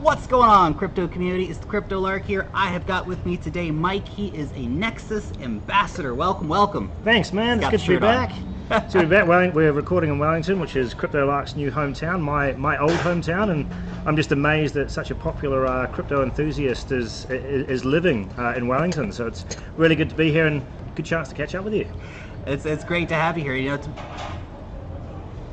What's going on, crypto community? It's the Crypto Lark here. I have got with me today Mike. He is a Nexus ambassador. Welcome. Thanks, man. It's good to be back. So we're recording in Wellington, which is Crypto Lark's new hometown, my old hometown, and I'm just amazed that such a popular crypto enthusiast is living in Wellington. So it's really good to be here and good chance to catch up with you. It's great to have you here. You know,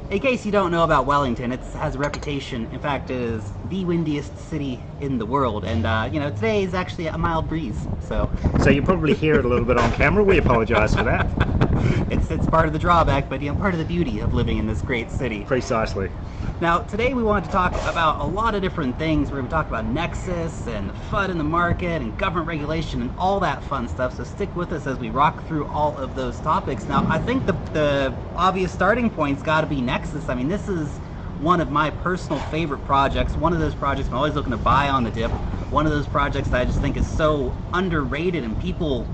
in case you don't know about Wellington, it has a reputation. In fact, it is the windiest city in the world, and you know, today is actually a mild breeze. So you probably hear it a little bit on camera. We apologize for that. It's part of the drawback, but you know, part of the beauty of living in this great city. Precisely. Now, today we wanted to talk about a lot of different things. We're going to talk about Nexus and FUD in the market and government regulation and all that fun stuff. So stick with us as we rock through all of those topics. Now, I think the obvious starting point's got to be Nexus. I mean, this is one of my personal favorite projects. One of those projects I'm always looking to buy on the dip. One of those projects that I just think is so underrated and people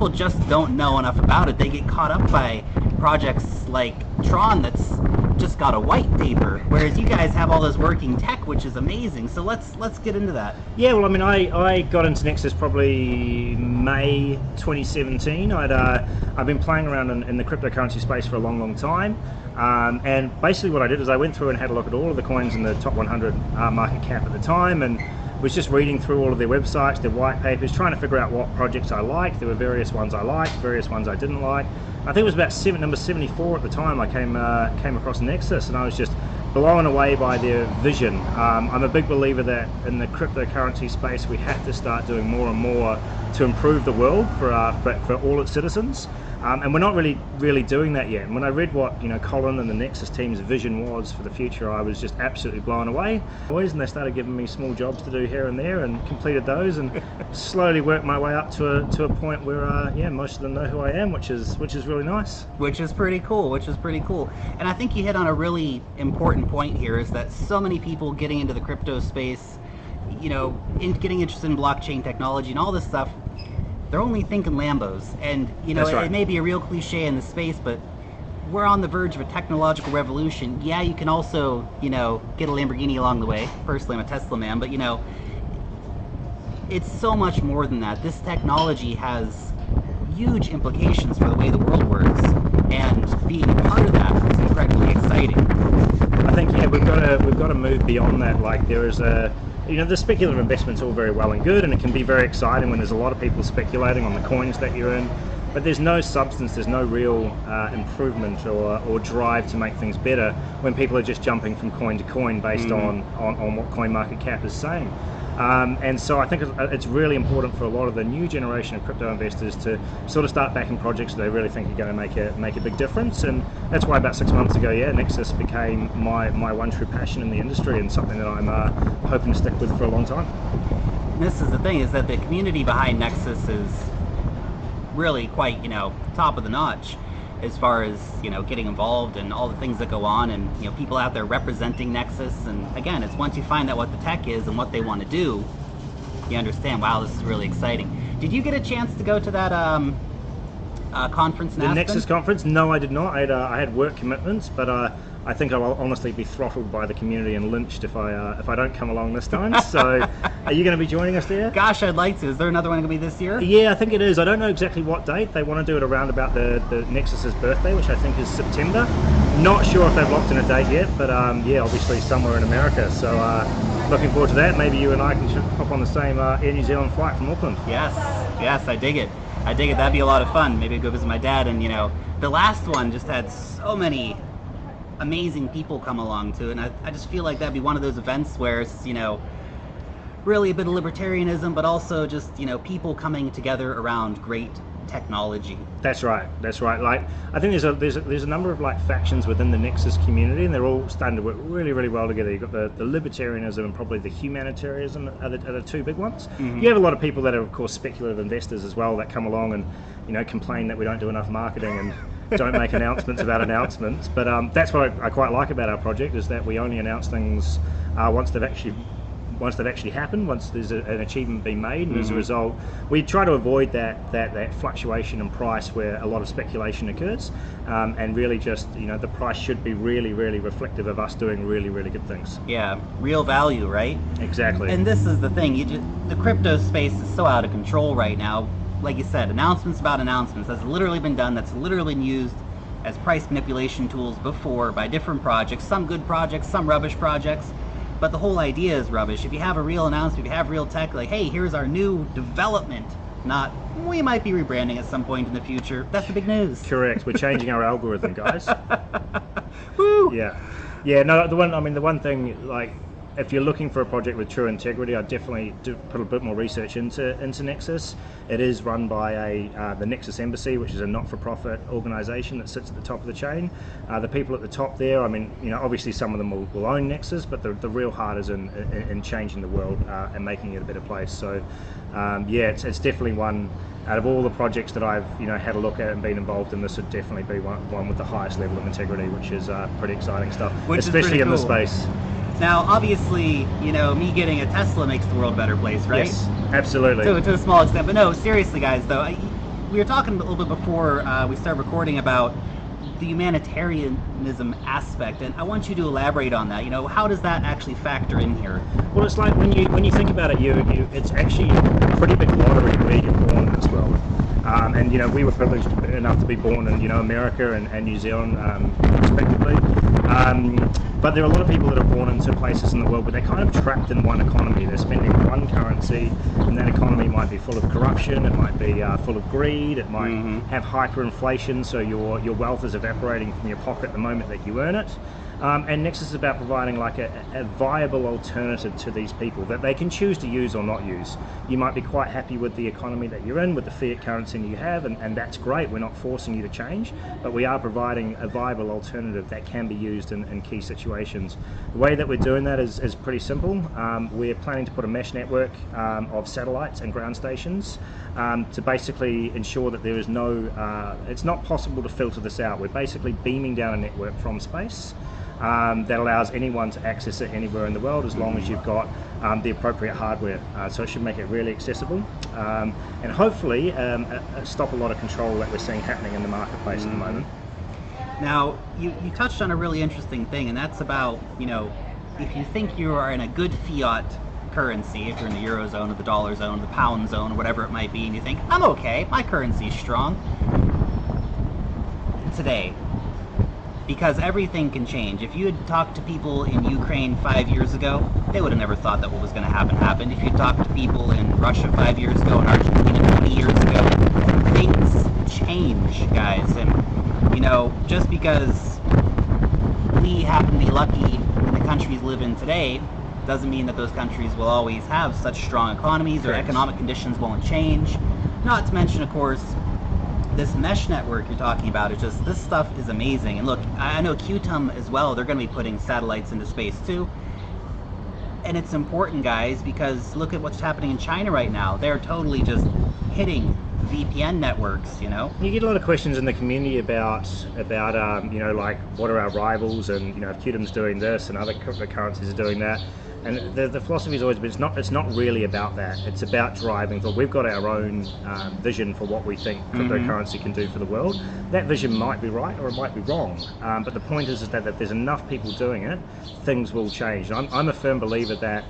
just don't know enough about it. They get caught up by projects like Tron that's just got a white paper, whereas you guys have all this working tech, which is amazing. So let's get into that. Yeah, well, I mean, I got into Nexus probably May 2017. I've been playing around in the cryptocurrency space for a long time, and basically what I did is I went through and had a look at all of the coins in the top 100 market cap at the time, and was just reading through all of their websites, their white papers, trying to figure out what projects I liked. There were various ones I liked, various ones I didn't like. I think it was about number 74 at the time I came across Nexus, and I was just blown away by their vision. I'm a big believer that in the cryptocurrency space we have to start doing more and more to improve the world for all its citizens. And we're not really doing that yet. And when I read what Colin and the Nexus team's vision was for the future, I was just absolutely blown away. And they started giving me small jobs to do here and there, and completed those, and slowly worked my way up to a point where most of them know who I am, which is really nice. Which is pretty cool. And I think you hit on a really important point here, is that so many people getting into the crypto space, getting interested in blockchain technology and all this stuff, they're only thinking Lambos. And right. It may be a real cliche in the space, but we're on the verge of a technological revolution. Yeah, you can also get a Lamborghini along the way. Personally, I'm a Tesla man, but it's so much more than that. This technology has huge implications for the way the world works, and being a part of that is incredibly exciting. I think we've got to move beyond that. Like, there is the speculative investment's all very well and good, and it can be very exciting when there's a lot of people speculating on the coins that you're in, but there's no substance, there's no real improvement or drive to make things better when people are just jumping from coin to coin based on what coin market cap is saying. And so I think it's really important for a lot of the new generation of crypto investors to sort of start backing projects that they really think are going to make a big difference. And that's why about 6 months ago, Nexus became my one true passion in the industry, and something that I'm hoping to stick with for a long time. And this is the thing, is that the community behind Nexus is really quite, top of the notch as far as, getting involved and all the things that go on, and, people out there representing Nexus. And again, it's once you find out what the tech is and what they want to do, you understand, wow, this is really exciting. Did you get a chance to go to that conference in The Aspen? Nexus conference? No, I did not. I had work commitments, but I think I will honestly be throttled by the community and lynched if I don't come along this time. So, are you going to be joining us there? Gosh, I'd like to. Is there another one going to be this year? Yeah, I think it is. I don't know exactly what date. They want to do it around about the Nexus's birthday, which I think is September. Not sure if they've locked in a date yet, but obviously somewhere in America. So, looking forward to that. Maybe you and I can hop on the same Air New Zealand flight from Auckland. Yes, I dig it. That'd be a lot of fun. Maybe I'd go visit my dad. And the last one just had so many amazing people come along to it, and I just feel like that'd be one of those events where it's really a bit of libertarianism, but also just people coming together around great technology. That's right. Like, I think there's a number of like factions within the Nexus community, and they're all starting to work really well together. You've got the libertarianism and probably the humanitarianism are the two big ones. Mm-hmm. You have a lot of people that are, of course, speculative investors as well, that come along and complain that we don't do enough marketing and don't make announcements about announcements. But that's what I quite like about our project, is that we only announce things once they've actually once they've actually happened, once there's an achievement being made, and as a Mhm. result, we try to avoid that fluctuation in price where a lot of speculation occurs, and really just, the price should be really, really reflective of us doing really, really good things. Yeah, real value, right? Exactly. And this is the thing, the crypto space is so out of control right now. Like you said, announcements about announcements. That's literally been done. That's literally been used as price manipulation tools before by different projects. Some good projects, some rubbish projects. But the whole idea is rubbish. If you have a real announcement, if you have real tech, like, hey, here's our new development, not, we might be rebranding at some point in the future. That's the big news. Correct. We're changing our algorithm, guys. Woo! Yeah. No, the one thing, like, if you're looking for a project with true integrity, I'd definitely put a bit more research into Nexus. It is run by the Nexus Embassy, which is a not-for-profit organization that sits at the top of the chain. The people at the top there, obviously some of them will own Nexus, but the real heart is in changing the world and making it a better place. So it's definitely one. Out of all the projects that I've had a look at and been involved in, this would definitely be one with the highest level of integrity, which is pretty exciting stuff, especially in this space. Now, obviously, me getting a Tesla makes the world a better place, right? Yes, absolutely. To a small extent. But no, seriously, guys, though, we were talking a little bit before we started recording about the humanitarianism aspect, and I want you to elaborate on that. How does that actually factor in here? Well, it's like when you think about it, it's actually a pretty big lottery where you're born as well. And we were privileged enough to be born in America and New Zealand, respectively. But there are a lot of people that are born into places in the world where they're kind of trapped in one economy. They're spending one currency, and that economy might be full of corruption, it might be full of greed, it might have hyperinflation, so your wealth is evaporating from your pocket the moment that you earn it. And Nexus is about providing like a viable alternative to these people that they can choose to use or not use. You might be quite happy with the economy that you're in, with the fiat currency you have, and that's great. We're not forcing you to change, but we are providing a viable alternative that can be used in key situations. The way that we're doing that is pretty simple. We're planning to put a mesh network of satellites and ground stations to basically ensure that there is it's not possible to filter this out. We're basically beaming down a network from space. That allows anyone to access it anywhere in the world as long as you've got the appropriate hardware. So it should make it really accessible and hopefully stop a lot of control that we're seeing happening in the marketplace at the moment. Now, you touched on a really interesting thing, and that's about, if you think you are in a good fiat currency, if you're in the Eurozone or the dollar zone or the pound zone or whatever it might be, and you think, I'm okay, my currency is strong today. Because everything can change. If you had talked to people in Ukraine 5 years ago, they would have never thought that what was going to happen happened. If you talked to people in Russia 5 years ago, and Argentina 20 years ago, things change, guys. And, just because we happen to be lucky in the countries we live in today, doesn't mean that those countries will always have such strong economies or economic conditions won't change. Not to mention, of course, this mesh network you're talking about is just, this stuff is amazing. And look, I know QTUM as well, they're going to be putting satellites into space too. And it's important, guys, because look at what's happening in China right now. They're totally just hitting VPN networks, You get a lot of questions in the community about like, what are our rivals, and if QTUM's doing this and other cryptocurrencies are doing that. And the philosophy has always been, it's not really about that. It's about driving. We've got our own vision for what we think cryptocurrency can do for the world. That vision might be right or it might be wrong. But the point is that if there's enough people doing it, things will change. I'm a firm believer that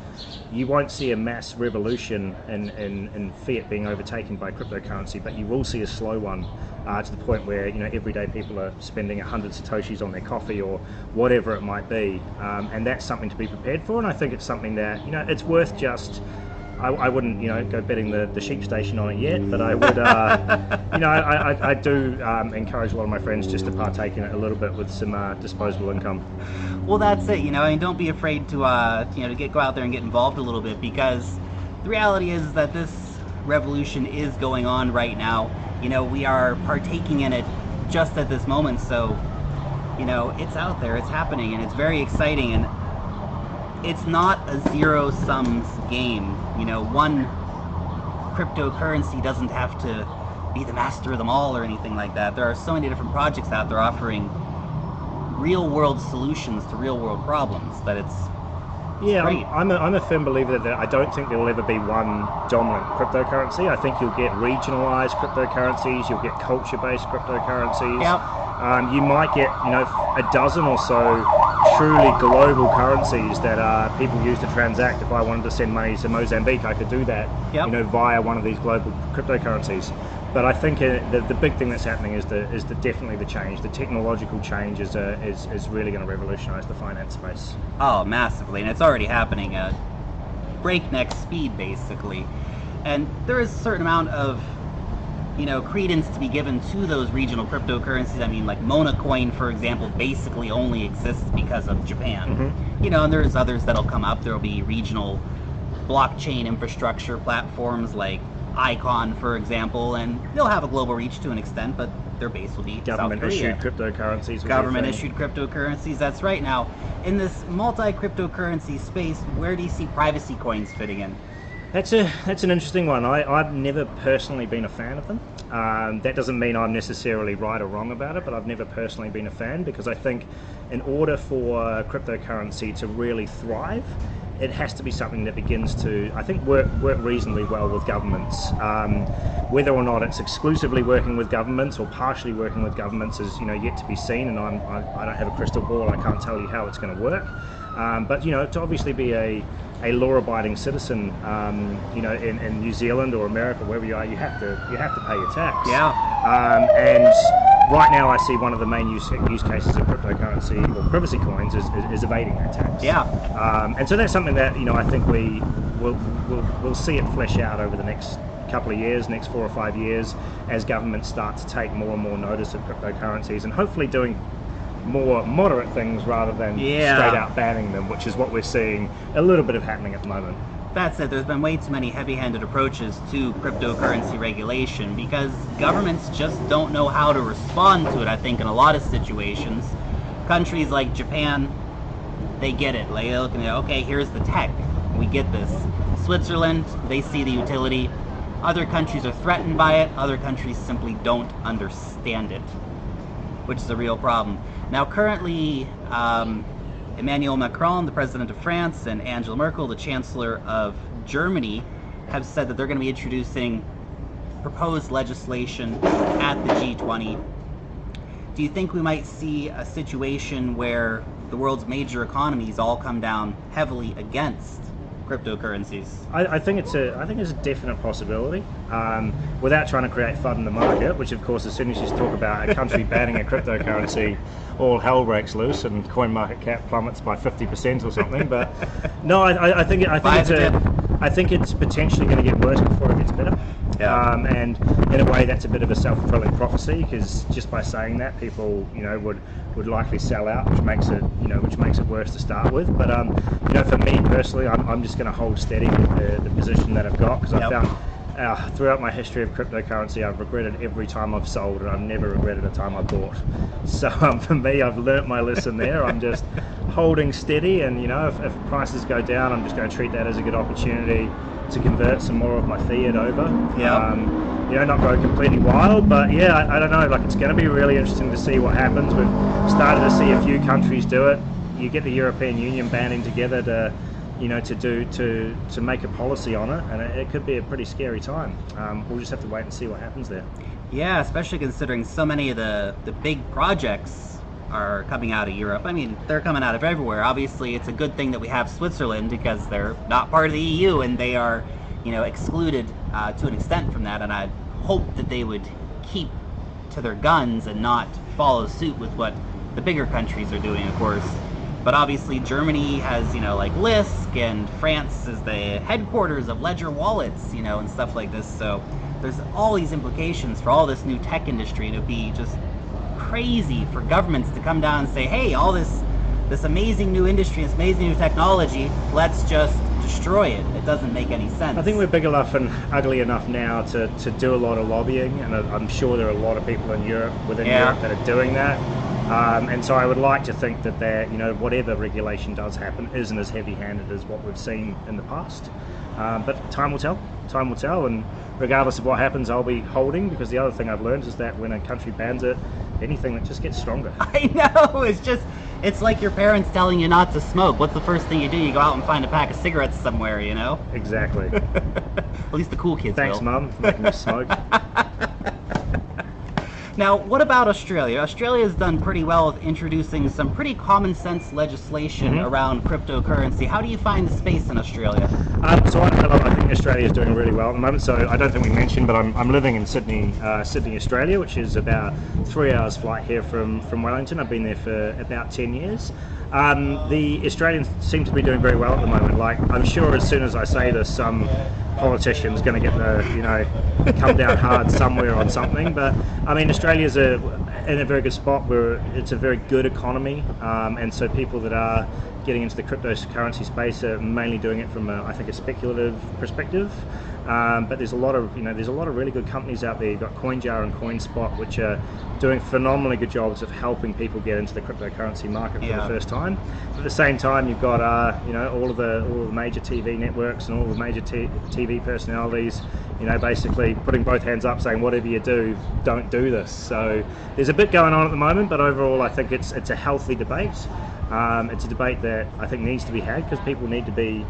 you won't see a mass revolution in fiat being overtaken by cryptocurrency, but you will see a slow one to the point where everyday people are spending 100 satoshis on their coffee or whatever it might be, and that's something to be prepared for. And I think it's something that it's worth just. I wouldn't go betting the sheep station on it yet, but I would I do encourage a lot of my friends just to partake in it a little bit with some disposable income. Well, that's it. Don't be afraid to go out there and get involved a little bit, because the reality is that this revolution is going on right now. We are partaking in it just at this moment. So, it's out there, it's happening, and it's very exciting. And it's not a zero-sum game. One cryptocurrency doesn't have to be the master of them all or anything like that. There are so many different projects out there offering real-world solutions to real-world problems that Yeah, great. I'm a firm believer that I don't think there will ever be one dominant cryptocurrency. I think you'll get regionalized cryptocurrencies, you'll get culture-based cryptocurrencies. Yep. You might get, a dozen or so truly global currencies that people use to transact. If I wanted to send money to Mozambique, I could do that, Yep. Via one of these global cryptocurrencies. But I think the big thing that's happening is definitely the change. The technological change is really going to revolutionize the finance space. Oh, massively, and it's already happening at breakneck speed, basically. And there is a certain amount of, credence to be given to those regional cryptocurrencies. I mean, like Monacoin, for example, basically only exists because of Japan. Mm-hmm. And there's others that'll come up. There'll be regional blockchain infrastructure platforms like Icon, for example, and they'll have a global reach to an extent, but their base will be government-issued cryptocurrencies. Government-issued cryptocurrencies, that's right. Now, in this multi-cryptocurrency space, where do you see privacy coins fitting in? That's an interesting one. I've never personally been a fan of them. That doesn't mean I'm necessarily right or wrong about it, but I've never personally been a fan, because I think in order for cryptocurrency to really thrive, it has to be something that begins to, I think, work reasonably well with governments. Whether or not it's exclusively working with governments or partially working with governments is yet to be seen, and I don't have a crystal ball. I can't tell you how it's going to work. But to obviously be a law-abiding citizen, in New Zealand or America, wherever you are, you have to pay your tax. Yeah. And right now, I see one of the main use cases of cryptocurrency or privacy coins is evading that tax. Yeah. And so that's something that I think we'll see it flesh out over the next couple of years, next 4 or 5 years, as governments start to take more and more notice of cryptocurrencies, and hopefully doing more moderate things rather than straight out banning them, which is what we're seeing a little bit of happening at the moment. That said, there's been way too many heavy-handed approaches to cryptocurrency regulation because governments just don't know how to respond to it, I think, in a lot of situations. Countries like Japan, they get it. Like, they're looking at, okay, here's the tech. We get this. Switzerland, they see the utility. Other countries are threatened by it. Other countries simply don't understand it, which is a real problem. Now, currently, Emmanuel Macron, the president of France, and Angela Merkel, the chancellor of Germany, have said that they're going to be introducing proposed legislation at the G20. Do you think we might see a situation where the world's major economies all come down heavily against cryptocurrencies? I think it's a definite possibility. Without trying to create FUD in the market, which of course, as soon as you talk about a country banning a cryptocurrency, all hell breaks loose and coin market cap plummets by 50% or something. But no, I think it's potentially going to get worse before it gets better. Yeah. And in a way, that's a bit of a self-fulfilling prophecy, because just by saying that, people would likely sell out, which makes it worse to start with. But for me personally, I'm just going to hold steady with the position that I've got, because I found throughout my history of cryptocurrency, I've regretted every time I've sold, and I've never regretted a time I bought. So for me, I've learnt my lesson there. I'm just holding steady, and if prices go down, I'm just going to treat that as a good opportunity to convert some more of my fiat over. Not go completely wild, but I don't know, like, it's going to be really interesting to see what happens. We've started to see a few countries do it. You get the European Union banding together to make a policy on it, and it could be a pretty scary time. We'll just have to wait and see what happens there. Yeah, especially considering so many of the big projects are coming out of Europe. I mean, they're coming out of everywhere. Obviously, it's a good thing that we have Switzerland, because they're not part of the EU, and they are, excluded to an extent from that. And I hope that they would keep to their guns and not follow suit with what the bigger countries are doing, of course. But obviously, Germany has, like Lisk, and France is the headquarters of Ledger wallets, and stuff like this. So there's all these implications for all this new tech industry, and it'd be just crazy for governments to come down and say, hey, all this amazing new industry, this amazing new technology, let's just destroy it. It doesn't make any sense. I think we're big enough and ugly enough now to do a lot of lobbying, and I'm sure there are a lot of people in Europe, within Europe, that are doing that. And so I would like to think that whatever regulation does happen isn't as heavy-handed as what we've seen in the past. But time will tell. Time will tell, and regardless of what happens, I'll be holding, because the other thing I've learned is that when a country bans it, anything that just gets stronger. I know, it's like your parents telling you not to smoke. What's the first thing you do? You go out and find a pack of cigarettes somewhere, you know? Exactly. At least the cool kids Thanks, will. Mum, for making me smoke. Now, what about Australia? Australia has done pretty well with introducing some pretty common sense legislation around cryptocurrency. How do you find the space in Australia? So I think Australia is doing really well at the moment. So I don't think we mentioned, but I'm living in Sydney, Australia, which is about 3 hours flight here from Wellington. I've been there for about 10 years. The Australians seem to be doing very well at the moment. Like, I'm sure as soon as I say this, some politician's going to get come down hard somewhere on something. But I mean, Australia's in a very good spot where it's a very good economy, and so people that are getting into the cryptocurrency space are mainly doing it from I think a speculative perspective. But there's a lot of really good companies out there. You've got CoinJar and CoinSpot, which are doing phenomenally good jobs of helping people get into the cryptocurrency market for the first time. But at the same time, you've got all of the major TV networks and all the major TV personalities, basically putting both hands up, saying whatever you do, don't do this. So there's a bit going on at the moment, but overall, I think it's a healthy debate. It's a debate that I think needs to be had, because people need to be,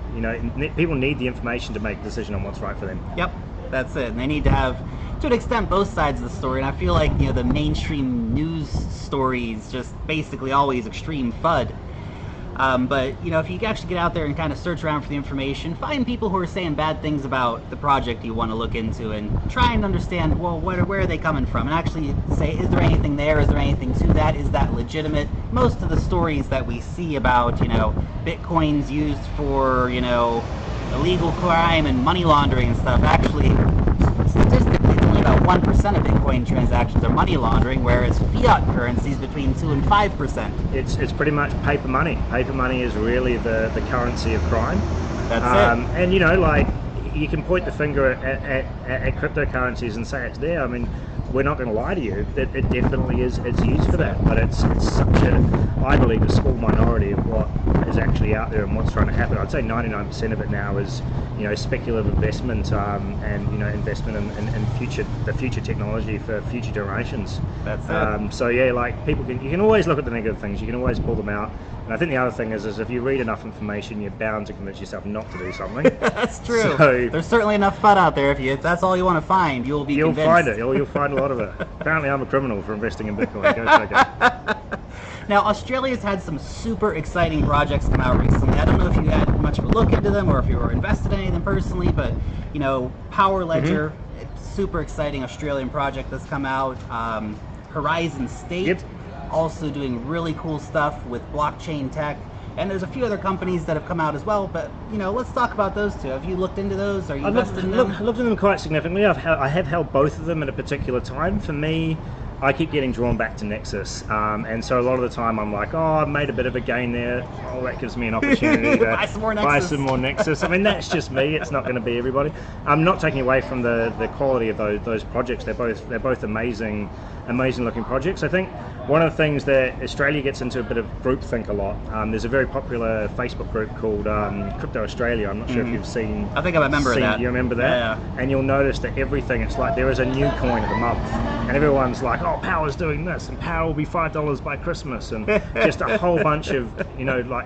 people need the information to make a decision on what's right for them. Yep, that's it. And they need to have, to an extent, both sides of the story. And I feel like, the mainstream news stories just basically always extreme FUD. But if you actually get out there and kind of search around for the information, find people who are saying bad things about the project you want to look into, and try and understand, well, where are they coming from, and actually say, is there anything there? Is there anything to that? Is that legitimate? Most of the stories that we see about, Bitcoin's used for, illegal crime and money laundering and stuff, actually, statistically, it's only about 1% of Bitcoin transactions are money laundering, whereas fiat currencies between 2 and 5%. It's pretty much paper money. Paper money is really the currency of crime. That's it. And you can point the finger at cryptocurrencies and say it's there. I mean, we're not going to lie to you. It definitely is. It's used for that, but it's such I believe, a small minority of what is actually out there and what's trying to happen. I'd say 99% of it now is, speculative investment, and investment in the future technology for future generations. That's it. So yeah, you can always look at the negative things. You can always pull them out. And I think the other thing is if you read enough information, you're bound to convince yourself not to do something. That's true. So, there's certainly enough FUD out there. If that's all you want to find, you'll convinced. Find it. You'll find a lot of it. Apparently, I'm a criminal for investing in Bitcoin. Go figure. Now, Australia's had some super exciting projects come out recently. I don't know if you had much of a look into them or if you were invested in any of them personally, but Power Ledger, it's a super exciting Australian project that's come out. Horizon State, also doing really cool stuff with blockchain tech. And there's a few other companies that have come out as well, but let's talk about those two. Have you looked into those? Are you invested in them? I've looked at them quite significantly. I have held both of them at a particular time. For me, I keep getting drawn back to Nexus, and so a lot of the time I'm like, oh, I've made a bit of a gain there. Oh, that gives me an opportunity to buy some more Nexus. I mean, that's just me. It's not going to be everybody. I'm not taking away from the quality of those projects. They're both amazing looking projects. I think one of the things that Australia gets into a bit of groupthink a lot. There's a very popular Facebook group called Crypto Australia. I'm not sure if you've seen. I think I remember that. You remember that? Yeah. And you'll notice that everything, it's like there is a new coin of the month, and everyone's like, oh, Power's doing this, and Power will be $5 by Christmas, and just a whole bunch of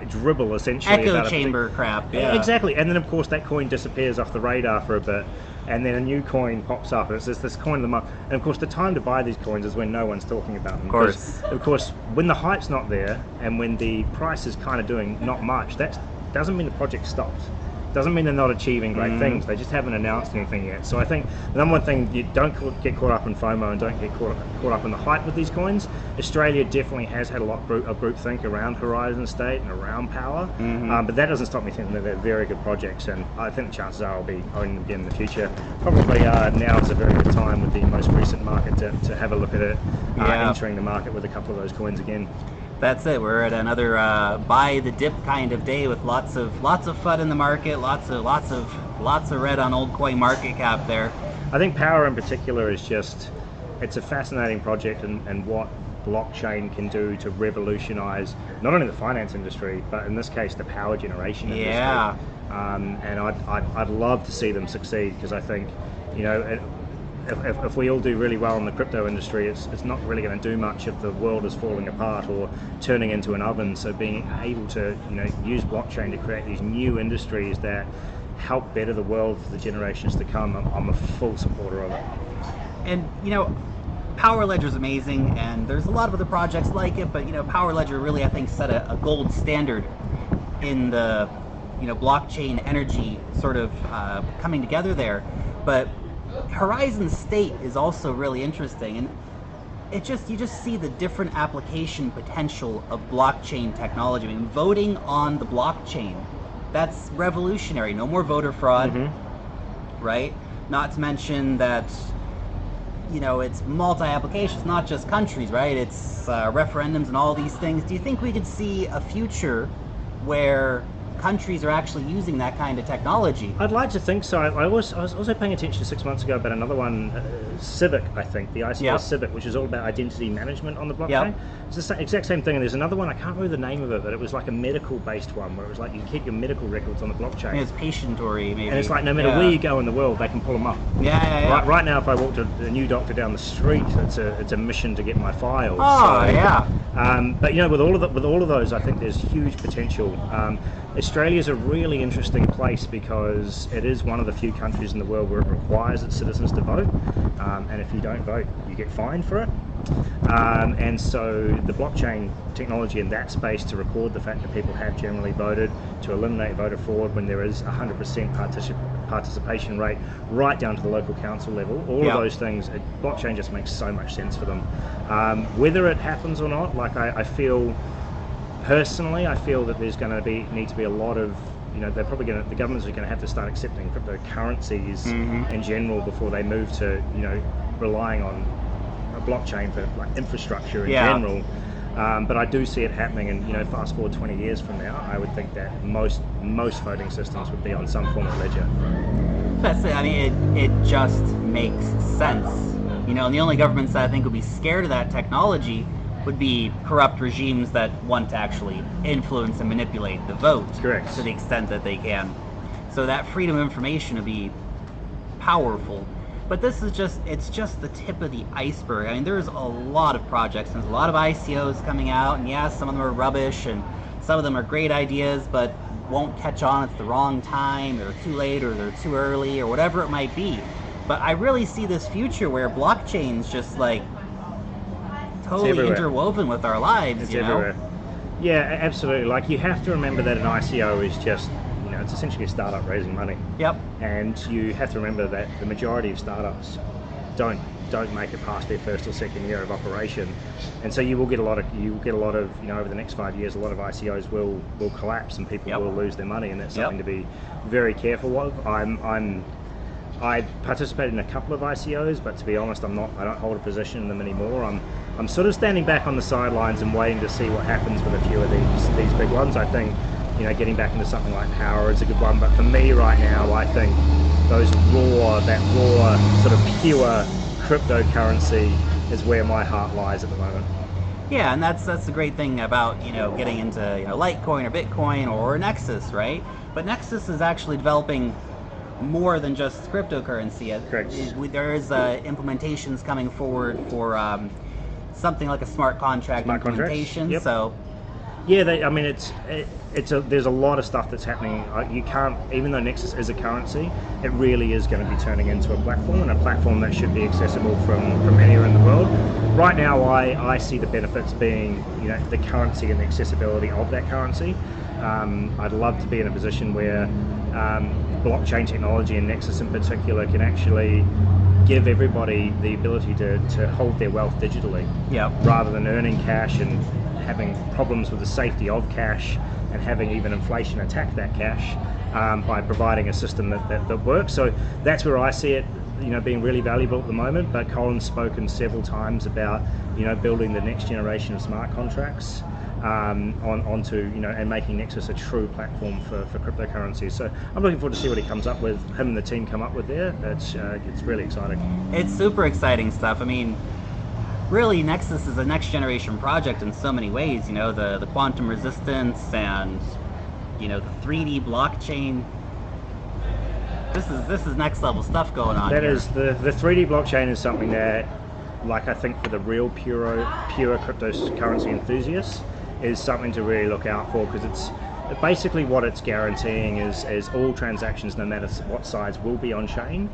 dribble essentially. Echo chamber crap. Yeah. Exactly. And then of course that coin disappears off the radar for a bit, and then a new coin pops up, and it's just this coin of the month. And of course the time to buy these coins is when no one's talking about them. Of course, when the hype's not there and when the price is kind of doing not much, that doesn't mean the project stops. Doesn't mean they're not achieving great things. They just haven't announced anything yet. So I think the number one thing, you don't get caught up in FOMO and don't get caught up in the hype with these coins. Australia definitely has had a lot of groupthink around Horizon State and around Power, but that doesn't stop me thinking that they're very good projects, and I think the chances are I'll be owning them again in the future. Probably now is a very good time with the most recent market to have a look at it, entering the market with a couple of those coins again. That's it. We're at another buy the dip kind of day with lots of FUD in the market, lots of red on old coin market cap there. I think Power in particular is it's a fascinating project, and what blockchain can do to revolutionize not only the finance industry, but in this case, the power generation industry. Yeah. And I'd love to see them succeed, because I think, if we all do really well in the crypto industry, it's not really going to do much if the world is falling apart or turning into an oven. So being able to use blockchain to create these new industries that help better the world for the generations to come, I'm a full supporter of it. And Power Ledger is amazing, and there's a lot of other projects like it, but Power Ledger really, I think, set a gold standard in the blockchain energy sort of coming together there. But Horizon State is also really interesting, and you just see the different application potential of blockchain technology. I mean, voting on the blockchain, that's revolutionary. No more voter fraud, right? Not to mention that it's multi-applications, not just countries, right? It's referendums and all these things. Do you think we could see a future where countries are actually using that kind of technology? I'd like to think so. I was also paying attention 6 months ago about another one, Civic, I think, the ICO Civic, which is all about identity management on the blockchain. It's the exact same thing. And there's another one, I can't remember the name of it, but it was like a medical-based one, where it was like you can keep your medical records on the blockchain. I mean, it's patient-ori, maybe. And it's like no matter where you go in the world, they can pull them up. Yeah. Right now, if I walk to a new doctor down the street, it's a mission to get my files. Oh, yeah. But with all of those, I think there's huge potential. Australia's a really interesting place because it is one of the few countries in the world where it requires its citizens to vote, and if you don't vote, you get fined for it. And so the blockchain technology in that space to record the fact that people have generally voted, to eliminate voter fraud when there is 100% participation rate right down to the local council level, all of those things, blockchain just makes so much sense for them. Whether it happens or not, I feel personally, I feel that there's going to need to be a lot of, the governments are going to have to start accepting cryptocurrencies in general before they move to, relying on a blockchain for like infrastructure in general. But I do see it happening, and fast forward 20 years from now, I would think that most voting systems would be on some form of ledger. That's it. I mean, it just makes sense. And the only governments that I think would be scared of that technology would be corrupt regimes that want to actually influence and manipulate the vote. Correct. To the extent that they can. So that freedom of information would be powerful. But it's just the tip of the iceberg. I mean, there's a lot of projects, and there's a lot of ICOs coming out, and some of them are rubbish, and some of them are great ideas, but won't catch on at the wrong time, or too late, or they're too early, or whatever it might be. But I really see this future where blockchain's just like totally interwoven with our lives. It's everywhere. Yeah, absolutely. Like, you have to remember that an ICO is just, it's essentially a startup raising money. Yep. And you have to remember that the majority of startups don't make it past their first or second year of operation, and so you will get a lot of over the next 5 years, a lot of ICOs will collapse and people will lose their money, and that's something to be very careful of. I participated in a couple of ICOs, but to be honest, I don't hold a position in them anymore. I'm sort of standing back on the sidelines and waiting to see what happens with a few of these big ones. I think getting back into something like Power is a good one, but for me right now, I think that raw sort of pure cryptocurrency is where my heart lies at the moment. Yeah, and that's the great thing about getting into Litecoin or Bitcoin or Nexus, right? But Nexus is actually developing more than just cryptocurrency. Correct. There's implementations coming forward for something like a smart contract implementation. Yep. So yeah, there's a lot of stuff that's happening. You can't, even though Nexus is a currency, it really is going to be turning into a platform, and a platform that should be accessible from anywhere in the world. Right now, I see the benefits being the currency and the accessibility of that currency. I'd love to be in a position where blockchain technology and Nexus in particular can actually give everybody the ability to hold their wealth digitally, rather than earning cash and having problems with the safety of cash and having even inflation attack that cash, by providing a system that works. So that's where I see it being really valuable at the moment. But Colin's spoken several times about building the next generation of smart contracts onto and making Nexus a true platform for cryptocurrencies. So I'm looking forward to see what he comes up with, him and the team come up with there. It's really exciting. It's super exciting stuff. I mean, really Nexus is a next generation project in so many ways. You know, the quantum resistance and, you know, the 3D blockchain. This is next level stuff going on. That here. is the 3D blockchain is something that, like, I think for the real pure cryptocurrency enthusiasts, is something to really look out for, because it's basically what it's guaranteeing is all transactions, no matter what size, will be on chain.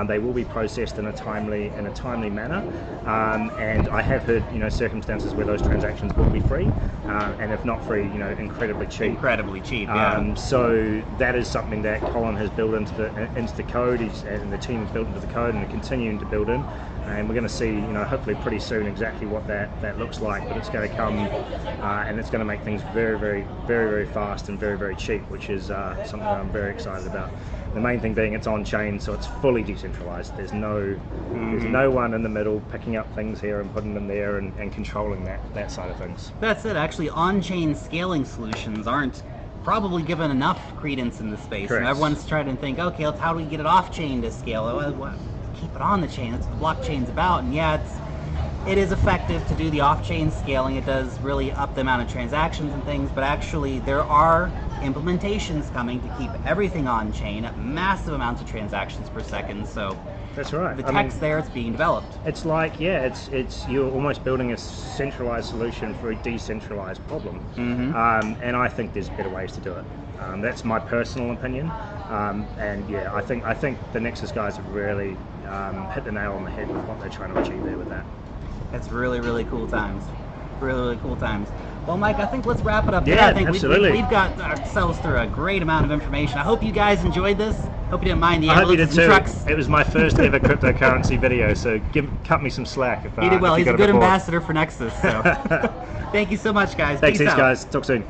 They will be processed in a timely manner, and I have heard, you know, circumstances where those transactions will be free, and if not free, you know, incredibly cheap. Incredibly cheap, yeah. So that is something that Colin has built into the code, and the team has built into the code, and they're continuing to build in. And we're going to see, you know, hopefully pretty soon exactly what that looks like. But it's going to come, and it's going to make things very, very, very, very fast and very, very cheap, which is something that I'm very excited about. The main thing being it's on chain, so it's fully decentralized. There's no one in the middle picking up things here and putting them there and controlling that side of things. That's it. Actually, on-chain scaling solutions aren't probably given enough credence in the space. Correct. And everyone's trying to think, okay, how do we get it off-chain to scale? Well, keep it on the chain. That's what the blockchain's about. And yeah, it is effective to do the off-chain scaling. It does really up the amount of transactions and things, but actually there are implementations coming to keep everything on chain at massive amounts of transactions per second. So that's right. The tech's there, it's being developed. It's like, yeah, it's you're almost building a centralized solution for a decentralized problem. And I think there's better ways to do it. That's my personal opinion. And yeah, I think the Nexus guys have really hit the nail on the head with what they're trying to achieve there with that. It's really, really cool times. Really, really cool times. Well, Mike, I think let's wrap it up there. Yeah, I think absolutely. We've got ourselves through a great amount of information. I hope you guys enjoyed this. Hope you didn't mind the I hope you did ambulances and too. trucks. It was my first ever cryptocurrency video, so cut me some slack. If, He did well. if you He's a got good bit bored. ambassador for Nexus. So, thank you so much, guys. Thanks, Peace out. guys. Talk soon.